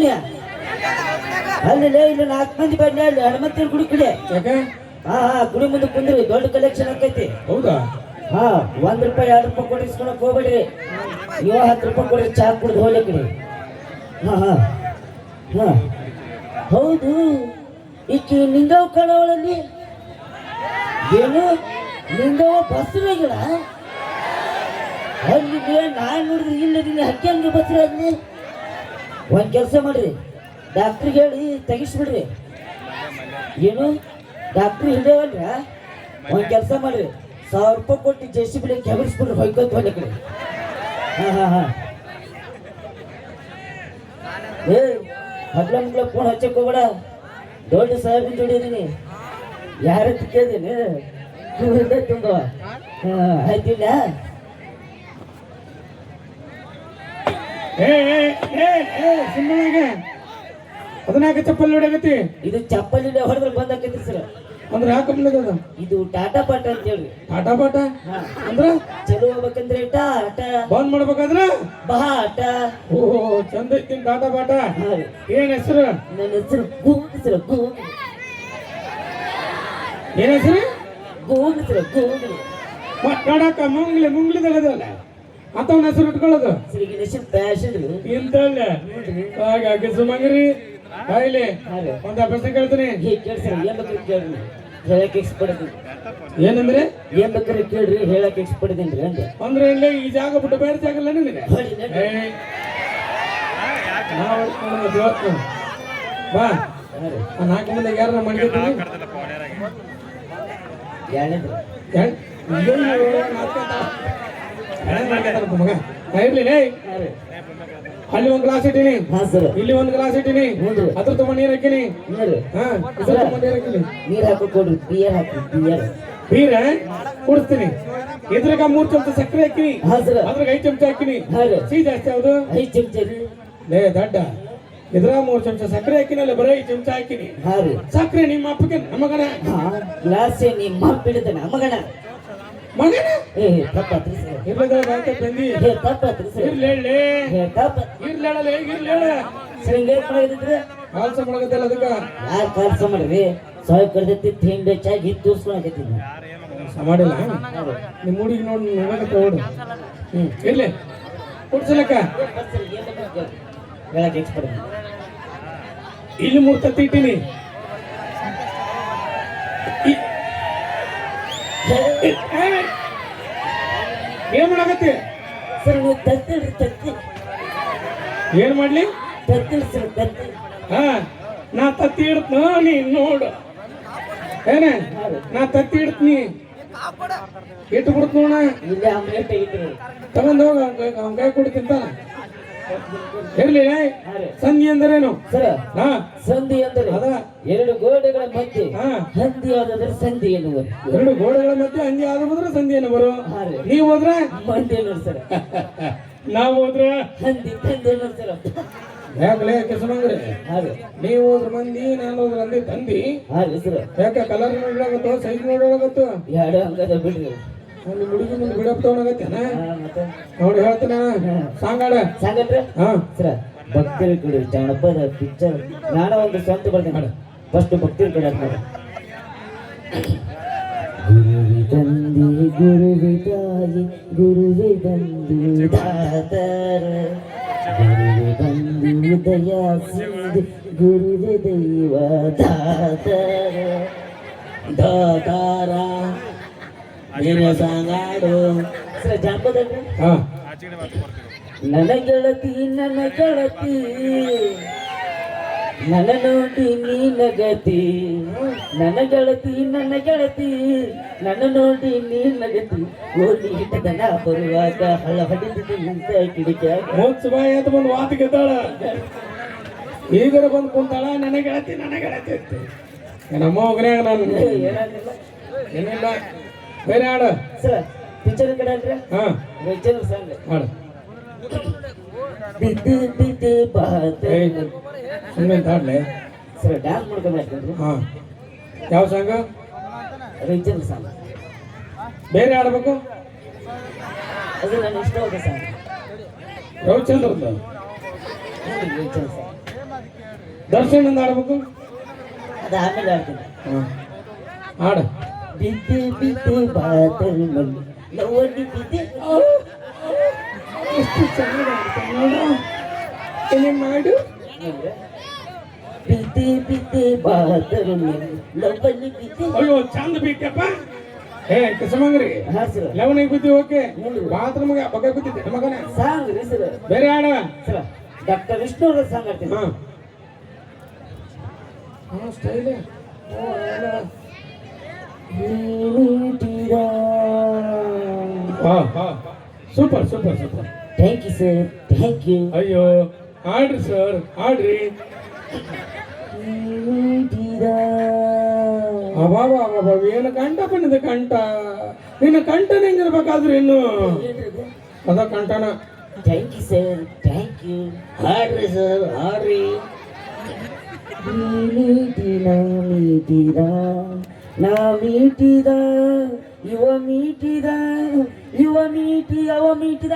ಕುಡಿತೀನಿ ಅಲ್ಲಿ ಇಲ್ಲಿ 4 ಮಂದಿ ಬನ್ನಿ ಅಲ್ಲಿ ಹನುಮಂತನ ಗುಡಿ ಕಡೆ ಹಾ ಗುಡಿ ಮುಂದೆ ಕುಂದ್ರಿ ದೊಡ್ಡ ಕಲೆಕ್ಷನ್ ಆಕೈತಿ. ಹೌದಾ? ಹಾ 1 ರೂಪಾಯಿ 2 ರೂಪಾಯಿ ಕೊಡಿ ಇಸ್ಕೊಳಕ್ ಹೋಗ್ಬೇಡ್ರಿ. ನೀವು 10 ರೂಪಾಯಿ ಕೊಡಿ ಚಾ ಕುಡ್ದು ಹೋಗ್ಲಿ ಕಡೆ. ಹಾ ಹಾ ಹಾ ಹೌದು. ಈಕಿ ನಿಂಗವ್ ಕಣವಳಲ್ಲಿ ಏನು ನಿಂಗವ ಬಸ್ರಾಗಿಡ ಅಲ್ಲಿ ನಾನ್ ನೋಡಿದ್ರಿ ಇಲ್ಲದಿಲ್ಲ ಹಕ್ಕಿ ಹಂಗೆ ಬಸ್ರಾಗ್ಲಿ. ಒಂದ್ ಕೆಲಸ ಮಾಡ್ರಿ, ಡಾಕ್ಟ್ರಿಗೆ ಹೇಳಿ ತೆಗಿಸ್ಬಿಡ್ರಿ. ಏನು ಡಾಕ್ಟ್ರ್ ಹಿಡಿಯವಲ್ರ? ಒಂದ್ ಕೆಲಸ ಮಾಡ್ರಿ, 1000 ರೂಪಾಯಿ ಕೊಟ್ಟು JCB ಕೆಬರಿಸ್ಬಿಡ್ರಿ ಹೊಯ್ಕೋತ ಹೋಗ್ಲಿ ಕಡೆ. ಹಾ ಹಾ ಹಾ ಏ ಹಗ್ಲ ಮುಗ್ಲ ಫೋನ್ ಹಚ್ಚಕ್ ಹೋಗ್ಬೇಡ. ದೊಡ್ಡ ಸಾಹೇಬ್ ಜೋಡಿದೀನಿ, ಯಾರ ಕೇಳಿದೀನಿ ತುಂಬ ಆಯ್ತಿಲ್ಲ. ಅದನ್ನಾಕ ಚಪ್ಪಲ್ ನೋಡಾಕತಿ. ಇದು ಚಪ್ಪಲಿ ಹೊಡೆದ್ರೆ ಬಂದಾಕೈತಿ ಸರ್. ಅಂದ್ರೆ ಯಾಕಂಬ ಇದು ಟಾಟಾ ಪಾಟ ಅಂತ ಹೇಳಿ. ಟಾಟಾ ಪಾಟ ಅಂದ್ರ ಚಲೋ ಹೋಗ್ಬೇಕಂದ್ರೆ ಟಾಟ, ಬಂದ್ ಮಾಡ್ಬೇಕಾದ್ರ ಬಾಟ. ಓ ಚಂದ ಐತಿ ಟಾಟಾ ಪಾಟ. ಏನ್ ಹೆಸರು? ನನ್ನ ಹೆಸರು ಗೂಗ್ ಸರ್. ಗೂಗ್ ಏನ್ ಹೆಸರು? ಗೂಗ್ ಸರ್. ಗೂಗ್ ಮಾತಾಡಕ ಮುಂಗ್ಲಿದಲ್ಲ ಅಂತವನ ಹೆಸರು ಇಟ್ಕೊಳ್ಳೋದು ಶ್ರೀಗಿನ ಹೆಸರು ಫ್ಯಾಷನ್ ಇಂತಲ್ಲ. ಹಾಗಾಗಿ ಸುಮಂಗ್ರಿ ಕಾಯಿಲೆ ಒಂದ್ ಪ್ರಶ್ನೆ ಕೇಳ್ತೀನಿ. ಹೇಳಕ್ ಎಕ್ಸ್ಪರ್ಟ್. ಏನಂದ್ರೆ ಏನ್ ಬೇಕಾದ್ರೆ ಕೇಳ್ರಿ, ಹೇಳಕ್ ಎಕ್ಸ್ಪರ್ಟ್ ಇದೇನ್ರಿ ಅಂದ್ರೆ ಇಲ್ಲ ಈ ಜಾಗ ಬಿಟ್ಟು ಬೇರೆ ಜಾಗ ಇಲ್ಲ ನಿನಗೆ. ಬಾ 4 ಮಂದಿ ಯಾರ ಮಾಡಿರ್ತೀನಿ. ಮಗ ಇರ್ಲಿ ಅಲ್ಲಿ ಒಂದ್ ಗ್ಲಾಸ್ ಇಟ್ಟಿನಿ, ಇಲ್ಲಿ ಒಂದ್ ಗ್ಲಾಸ್ ಇಟ್ಟಿನಿ, ಅದ್ರ ತುಂಬ ನೀರ್ ಹಾಕಿನಿ. ನೀರ್ ಹಾಕಿ ಕೊಡ್ರಿ, ಬಿಯರ್ ಹಾಕಿ. ಬೀರ ಕುಡಿಸ್ತೀನಿ. ಇದ್ರಾಗ 3 ಚಮಚ ಸಕ್ಕರೆ ಹಾಕಿನಿ, ಅದ್ರಾಗ 5 ಚಮಚ ಹಾಕಿನಿ. ಸಿಹಿ ಜಾಸ್ತಿ ಯಾವ್ದು? 5 ಚಮಚ ಲೇ ದಡ್ಡ. ಇದ್ರಾಗ 3 ಚಮಚ ಸಕ್ಕರೆ ಹಾಕಿನಲ್ಲ, ಬರೀ 5 ಚಮಚ ಹಾಕಿನಿ. ಸಕ್ಕರೆ ನಿಮ್ಮ ಅಪ್ಪಗೆ ನಮಗಣ, ಗ್ಲಾಸ್ ನಿಮ್ಮ ಅಪ್ಪ ಹಿಡಿದ ನಮಗಣ ಮಗನ. ತಪ್ಪಾತ್ರಿ ಸರ್. ತಂದಿ ತಪ್ಪಾತ್ರಿ ಸರ್. ಇರ್ಲೇಳೆ ಮಾಡಿದ್ರೆ ಕಾಲ್ಸ ಮಾಡಕತ್ತಲ್ಲ ಅದಕ್ಕ ಯಾರು ಕಾಲ್ಸ ಮಾಡ್ರಿ. ಸಾಯ್ ಕಡ್ದೈತಿ ತಿಂಡಿ ಚಾಗಿ ತೋರ್ಸ್ಕೊಳಕತ್ತೀನಿ ಮಾಡಿಲ್ಲ. ನಿಮ್ಮ ಹುಡುಗಿ ನೋಡಿ ನೋಡಕತ್ತ ಓಡು. ಇರ್ಲಿ ಕುಡ್ಸಲಕ್ಕ ಹೇಳಕ್ ಎಕ್ಸ್ಪರ್ಟ್. ಇಲ್ಲಿ 3 ತತ್ತಿ ಇಟ್ಟಿನಿ. ಏನ್ ಮಾಡಕತ್ತಿ ಸರ್? ನೀವು ತತ್ತಿಡ್ರಿ, ತತ್ತಿ. ಏನ್ ಮಾಡ್ಲಿ? ತತ್ತಿಡ್ರಿ ಸರ್, ತತ್ತಿ. ಹಾ ನಾ ತತ್ತಿ ಇಡ್ತ ನೀನ್ ನೋಡು. ಏನ ನಾ ತತ್ತಿ ಇಡ್ತೀನಿ, ಇಟ್ಟು ಬಿಡ್ತ ನೋಡ. ಇಲ್ಲೇ ಆಮ್ಲೆಟ್ ಇಟ್ರಿ ತಗೊಂಡ್ ಹೋಗ, ಅವ್ನ ಕೈ ಕೊಡ್ತಿಂತ. ಇರ್ಲಿ ಸಂಧಿ ಅಂದ್ರೇನು ಸರ್? ಹಾ ಸಂಧಿ ಅಂದರೆ ಅದ 2 ಗೋಡೆಗಳ ಮಧ್ಯೆ ಹಂದಿ ಆದ್ರೆ ಸಂಧಿ ಎನ್ನುವರು. 2 ಗೋಡೆಗಳ ಮಧ್ಯೆ ಹಂದಿ ಆದ ಹೋದ್ರೆ ಸಂಧಿ ಏನು ಬರು. ನೀವ್ ಹೋದ್ರೆ ಮಂದಿ ಅನ್ನೋರು ಸರ್. ನಾವ್ ಹೋದ್ರೆ ಹಂದಿ ತಂದಿ ಅನ್ನೋರು ಸರ್. ಯಾಕಲೇ ಕೆಸಮಂಗ್ರಿ? ನೀವ್ ಹೋದ್ರ ಮಂದಿ, ನಾನು ಹೋದ್ರ ಹಂದಿ ತಂದಿ. ಸರ್ ಯಾಕ ಕಲರ್ ನೋಡಾಗತ್ತೋ, ಸೈಜ್ ನೋಡಾಗತ್ತೋ? 2 ಅಂಗದ ಬಿಡ್ರಿ. ಒಂದು ಹುಡುಗಿ ಮುಂದೆ ಬಿಡಪ್ ತಗೊಂಡಾಗತ್ತೇನ ನೋಡಿ ಹೇಳ್ತಾನ. ಸಾಂಗಾಡ ಸಾಂಗಟ್ರೆ ಸರ ಭಕ್ತಿರ ಕಡೆ ಜಾನಪದ ಪಿಕ್ಚರ್ ನಾಡ ಒಂದು ಸ್ವಂತ ಬರ್ತೀನಿ. ಫಸ್ಟ್ ಭಕ್ತಿರ ಕಡೆ ಮಾಡಿ. ಗುರುವಿ ತಂದಿ ಗುರುವಿ ತಾಯಿ ಗುರುವಿ ಬಂದು ದಾತಾರ, ಗುರುವಿ ಬಂದು ದಯಾ ಸಿಂಧು ಗುರುವಿ ದೈವ ದಾತಾರ. ದಾತಾರ ನೀನು ಸಾಂಗಾಡು ಸರ ಜಾನಪದ. ನನ್ನ ಗೆಳತಿ ನನ್ನ ಗೆಳತಿ ನನ್ನ ನೋಡಿ ನೀನಗತಿ. ನನ್ನ ಗೆಳತಿ ನನ್ನ ಗೆಳತಿ ನನ್ನ ನೋಡಿ ನೀನಗತಿ. ಓಡಿ ಹಿಟ್ಟದನ ಬರುವಾಗ ಹಳ ಹೊಡಿದಿದ್ದು ನಿಂತ ಕಿಡಿಕ್ಯಾಗ. ಬಾಯಿ ಅಂತ ಬಂದು ವಾತಿ ಗೆದ್ದಾಳ. ಈಗರ ಬಂದು ಕುಂತಾಳ ನನ್ನ ಗೆಳತಿ ನನ್ನ ಗೆಳತಿ ಅಂತ. ನಮ್ಮ ಹೋಗ್ರೆ ನಾನು ಏನಿಲ್ಲ ಬೇರೆ ಹಾಡು ಸರ್. ಪಿಕ್ಚರ್ ಕಡೆ ಅಲ್ರಿ? ಪಿಕ್ಚರ್ ಸಾಂಗ್ ಹಾಡು. ಬಿದ್ದು ಬಿದ್ದು ಬಾತ ಸುಮ್ಮನೆ ಹಾಡ್ಲೆ ಸರ್. ಡ್ಯಾನ್ಸ್ ಮಾಡ್ಕೊಂಡ್ರಿ. ಯಾವ ಸಾಂಗ್? Picture song. ಬೇರೆ ಹಾಡ್ಬೇಕು. ಅದು ನನ್ನ ಇಷ್ಟವಾದ ಸಾಂಗ್. ರವಿಚಂದ್ರದ್ದು. ಪಿಕ್ಚರ್ ಸಾಂಗ್ ದರ್ಶನ್ ಅಂತ ಆಡ್ಬೇಕು. ಅದು ಆಮೇಲೆ ಆಡ್ತೀನಿ. ಹಾಡ. ಬಿದ್ದೆ ಬಿದ್ದೆ ಬಾದಲ್ ಮಲ್ಲಿ ಲವಡಿ ಬಿದ್ದೆ. ಎಷ್ಟು ಚೆನ್ನಾಗಿ ಆಡ್ತಾನೆ ನೋಡು. ಏನೇನು ಮಾಡು. ಬಿದ್ದೆ ಬಿದ್ದೆ ಬಾದಲ್ ಮಲ್ಲಿ ಲವಡಿ ಬಿದ್ದೆ. ಅಯ್ಯೋ ಚಂದ ಬಿಟ್ಟಪ್ಪ. ಏ ಕಸಮಂಗ್ರಿ ಲವನಿಗೆ ಬಿದ್ದಿ. ಓಕೆ ಬಾತ್ರೂಮ್ಗೆ ಬಗ್ಗ ಬಿದ್ದಿದ್ದೆ ಮಗನ ಸಾಂಗ್ ರೀ ಸರ್. ಬೇರೆ ಹಾಡ ಸರ್ ಡಾಕ್ಟರ್ ವಿಷ್ಣು ಅವ್ರ ಸಾಂಗ್ ಆಡ್ತೀನಿ. Style super super super. Thank you sir, thank you. ಅಯ್ಯೋ ಹಾಡ್ರಿ ಸರ್, ಹಾಡ್ರಿ. ಅಬಾಬಾ ಅಬಾಬಾ ಏನು ಕಂಠ ಬಂದಿದೆ. ಕಂಠ ನಿನ್ನ ಕಂಠನ ಹೆಂಗಿರ್ಬೇಕಾದ್ರೂ ಇನ್ನು ಅದ ಕಂಠನ. Thank you sir, thank you. ಹಾಡ್ರಿ ಸರ್, ಹಾಡ್ರಿ. ನಾ ಮೀಟಿದ ಇವ ಮೀಟಿದ ಇವ ಮೀಟಿ ಅವ ಮೀಟಿದ.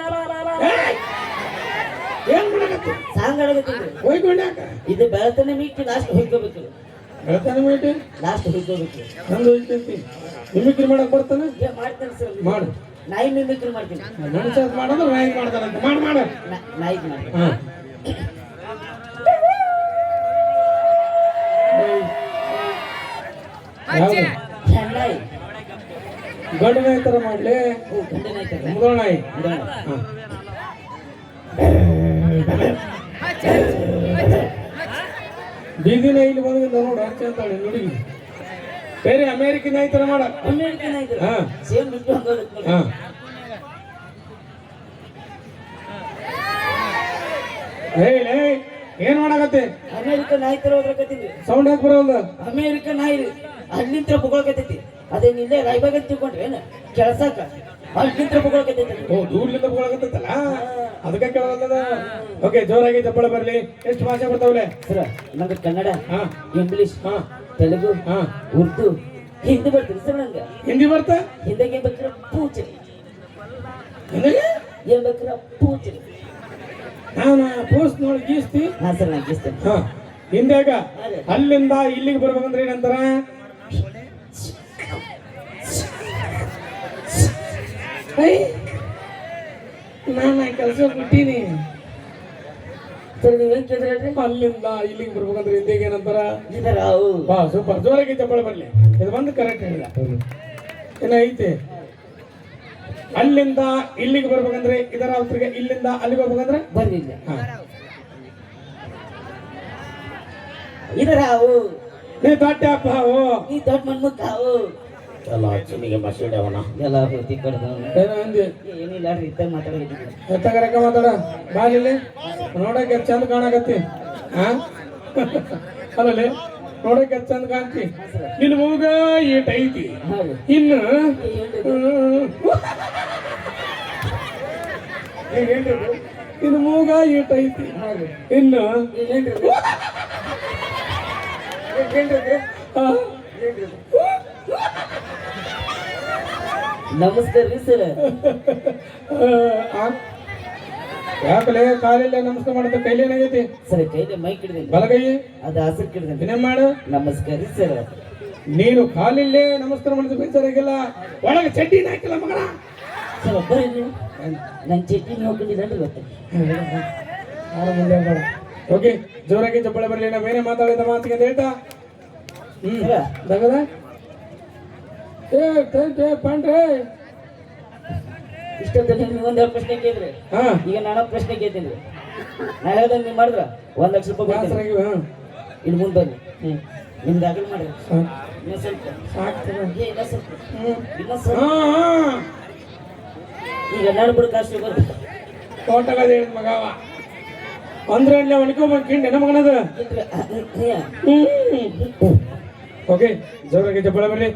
ಏನ್ ಮಾಡಕತ್ತಿ? ಸಾಂಗ್ ಆಡಕತ್ತೀವಿ. ಹೋಯ್ಕೊಂಡ್ಯಾಕ ಇದು ಬೆಳತನ ಮೀಟಿ ಲಾಸ್ಟ್ ಹೋಗ್ಕೋಬೇಕು. ಹೇಳ್ತಾನೆ ಮೀಟಿ ಲಾಸ್ಟ್ ಹೋಗ್ಕೋಬೇಕು. ನಂದು ಹೋಯ್ತಂತಿ. ಮಿಮಿಕ್ರಿ ಮಾಡಕ್ ಬರ್ತಾನೆ? ಮಾಡ್ತೇನೆ ಸರ್. ಮಾಡು. ನಾಯಿ ಮಿಮಿಕ್ರಿ ಮಾಡ್ತೀನಿ. ಮನುಷ್ಯ ಮಾಡೋದು ನಾಯಿ ಮಾಡ್ತಾನಂತ. ಮಾಡು ಮಾಡು. ನಾಯಿಗೆ ಮಾಡಿ. ಹಾ ಯಾವ್ದು? ನಾಯಿ ಗಂಡು ನಾಯಿ ತರ ಮಾಡ್ಲಿ? ಗಂಡ ನಾಯಿ ತರ. ಮುದಳ ನಾಯಿ. ಬೀದಿ ನಾಯಿ ಇಲ್ಲಿ ಬಂದಿಂದ ನೋಡು ಹಚ್ಚ ಅಂತಾಳೆ ನುಡುಗಿ. ಬೇರೆ ಅಮೇರಿಕನ್ ನಾಯಿ ತರ ಮಾಡ. ಅಮೇರಿಕನ್ ನಾಯಿ ತರ. ಹಾ ಸೇಮ್ ಬಿಟ್ಟು ಹೋಗೋದು. ಹಾ ಲೇ ಏನ್ ಮಾಡಕತ್ತೆ? ಅಮೇರಿಕನ್ ನಾಯಿ ತರ ಹೋಗ್ಬೇಕತ್ತೀವಿ. ಸೌಂಡ್ ಹಾಕಿ ಬರೋಲ್ಲ. ಅಮೇರಿಕನ್ ನಾಯಿ ಅಲ್ಲಿಂತ್ರ ಬುಗೊಳಕತ್ತೈತಿ. ಅದೇ ನಿಲ್ಲೇ ರಾಯಬಾಗ ತಿಳ್ಕೊಂಡ್ರಿ ಏನ ಕೆಲ್ಸಕ್ಕ ಅಲ್ಲಿಂತ್ರ ಬುಗೊಳಕತ್ತೈತಿ. ಓ ದೂರ್ಲಿಂದ ಬುಗೊಳಕತ್ತೈತಲ್ಲ ಅದಕ್ಕೆ ಕೇಳೋದ. ಓಕೆ ಜೋರಾಗಿ ಚಪ್ಪಳ ಬರ್ಲಿ. ಎಷ್ಟು ಭಾಷೆ ಬರ್ತಾವಲೆ ಸರ್? ನಂಗೆ ಕನ್ನಡ, ಹಾ, ಇಂಗ್ಲಿಷ್, ಹಾ, ತೆಲುಗು, ಹಾ, ಉರ್ದು, ಹಿಂದಿ ಬರ್ತೀರಿ ಸರ್. ನಂಗೆ ಹಿಂದಿ ಬರ್ತಾ? ಹಿಂದಿಗೆ ಏನ್ ಬೇಕ್ರ ಪೂಚರಿ. ಹಿಂದಿಗೆ ಏನ್ ಬೇಕ್ರ ಪೂಚರಿ. ನಾನು ಪೋಸ್ಟ್ ನೋಡಿ ಗೀಸ್ತಿ. ಹಾ ಸರ್, ನಾನು ಗೀಸ್ತೇನೆ. ಹಾ ಹಿಂದ್ಯಾಗ ಅಲ್ಲಿಂದ ಇಲ್ಲಿಗೆ ಬರ್ಬೇಕಂದ್ರೆ ಏನಂತಾರ? ನಾನು ಕೆಲಸ ಬಿಟ್ಟೀನಿ ಸರ್. ನೀವೇನ್ ಕೇಳಿದ್ರಿ? ಅಲ್ಲಿಂದ ಇಲ್ಲಿಗೆ ಬರ್ಬೇಕಂದ್ರೆ ಹಿಂದಿಗೆ ಏನಂತಾರ? ಇದರ ಬಾ ಸೂಪರ್. ಜೋರಾಗಿ ಚಪ್ಪಳ ಬರ್ಲಿ. ಇದು ಬಂದು ಕರೆಕ್ಟ್ ಹೇಳಿಲ್ಲ. ಏನ ಐತಿ? ಅಲ್ಲಿಂದ ಇಲ್ಲಿಗೆ ಬರ್ಬೇಕಂದ್ರೆ ಇದರ ಅವತ್ರಿಗೆ ಇಲ್ಲಿಂದ ಅಲ್ಲಿಗೆ ಹೋಗ್ಬೇಕಂದ್ರೆ ಬಂದಿಲ್ಲ. ಹಾ ಇದರ ನೀ ದೊಡ್ಡ ಅಪ್ಪಾವು, ಈ ದೊಡ್ಡ ಮಣ್ಮುಕ್ಕಾವು ಎಲ್ಲ ಚಿನ್ನಿಗೆ ಮಸೀಡವನ ಎಲ್ಲ ಹೋಗಿ ಕಡ್ದವನು. ಏನೋ ಅಂದಿ? ಏನಿಲ್ಲ ರೀ, ಇತ್ತ ಮಾತಾಡಿದ್ವಿ. ಎತ್ತಗರಕ ಮಾತಾಡ ಬಾಲಿಲಿ. ನೋಡಕ್ಕೆ ಚಂದ ಕಾಣಕತ್ತಿ. ಹಾ ಅಲ್ಲಲ್ಲಿ ನೋಡಕ್ಕೆ ಚಂದ ಕಾಣ್ತಿ. ನಿನ್ನ ಮೂಗ ಏಟ್ ಐತಿ. ಇನ್ನು ಇನ್ನು ಮೂಗ ಏಟ್ ಐತಿ. ಇನ್ನು ನಮಸ್ಕಾರ ರೀ ಸರ್. ಯಾಕಲೆ ಕಾಲಿಲ್ಲ ನಮಸ್ಕಾರ ಮಾಡುತ್ತೆ? ಕೈಲಿ ಏನಾಗೈತಿ ಸರ್? ಕೈಲಿ ಮೈಕ್ ಹಿಡಿದಿಲ್ಲ. ಬಲಗೈ ಅದು ಹಸಿರು ಹಿಡಿದಿಲ್ಲ. ಏನೇನ್ ಮಾಡು? ನಮಸ್ಕಾರ ರೀ ಸರ್. ನೀನು ಕಾಲಿಲ್ಲೇ ನಮಸ್ಕಾರ ಮಾಡಿದ ಬೇಜಾರಾಗಿಲ್ಲ. ಒಳಗೆ ಚಡ್ಡಿ ಹಾಕಿಲ್ಲ ಮಗನ. ಸರ್ ಒಬ್ಬರೇ ನೀವು ನನ್ನ ಚಟ್ನಿ ನೋಡ್ಕೊಂಡಿಲ್ಲ ಗೊತ್ತ. ಓಕೆ ಜೋರಾಗಿ ಚಪ್ಪಳೆ ಬರಲಿ. ನಾವೇನೇ ಮಾತಾಡಿದ ಮಾತಿಗೆ ಅಂತ ಹೇಳ್ತಾ ದಗದ ಪಾಂಡ್ರೆ ಇಷ್ಟೊತ್ತಲ್ಲಿ ನೀವು ಒಂದೆರಡು ಪ್ರಶ್ನೆ ಕೇಳಿದ್ರಿ. ಈಗ ನಾನು ಪ್ರಶ್ನೆ ಕೇಳ್ತೀನಿ. ನಾ ಹೇಳ್ದಂಗೆ ನೀವು ಮಾಡಿದ್ರ 1 ಲಕ್ಷ ರೂಪಾಯಿ ಕೊಡ್ತೀನಿ. ಇನ್ನು ಮುಂದೆ ಬನ್ನಿ. ನಿಮ್ ದಾಖಲೆ ಮಾಡ್ರಿ. ಇನ್ನೊಂದು ಸ್ವಲ್ಪ ಈಗ ನಾನು ಬಿಡು ಕಾಸು ಬರ್ರಿ. ತೋಟಗದ ಹೇಳಿದ ಮಗವ ಅಂದ್ರೆ ಅಲ್ಲಿ ಒಣಕೊಂಡ್ ಕಿಂಡಿ ಮಗನದ. ಓಕೆ ಜೋರಾಗಿ ಚಪ್ಪಳೆ ಬರ್ಲಿ.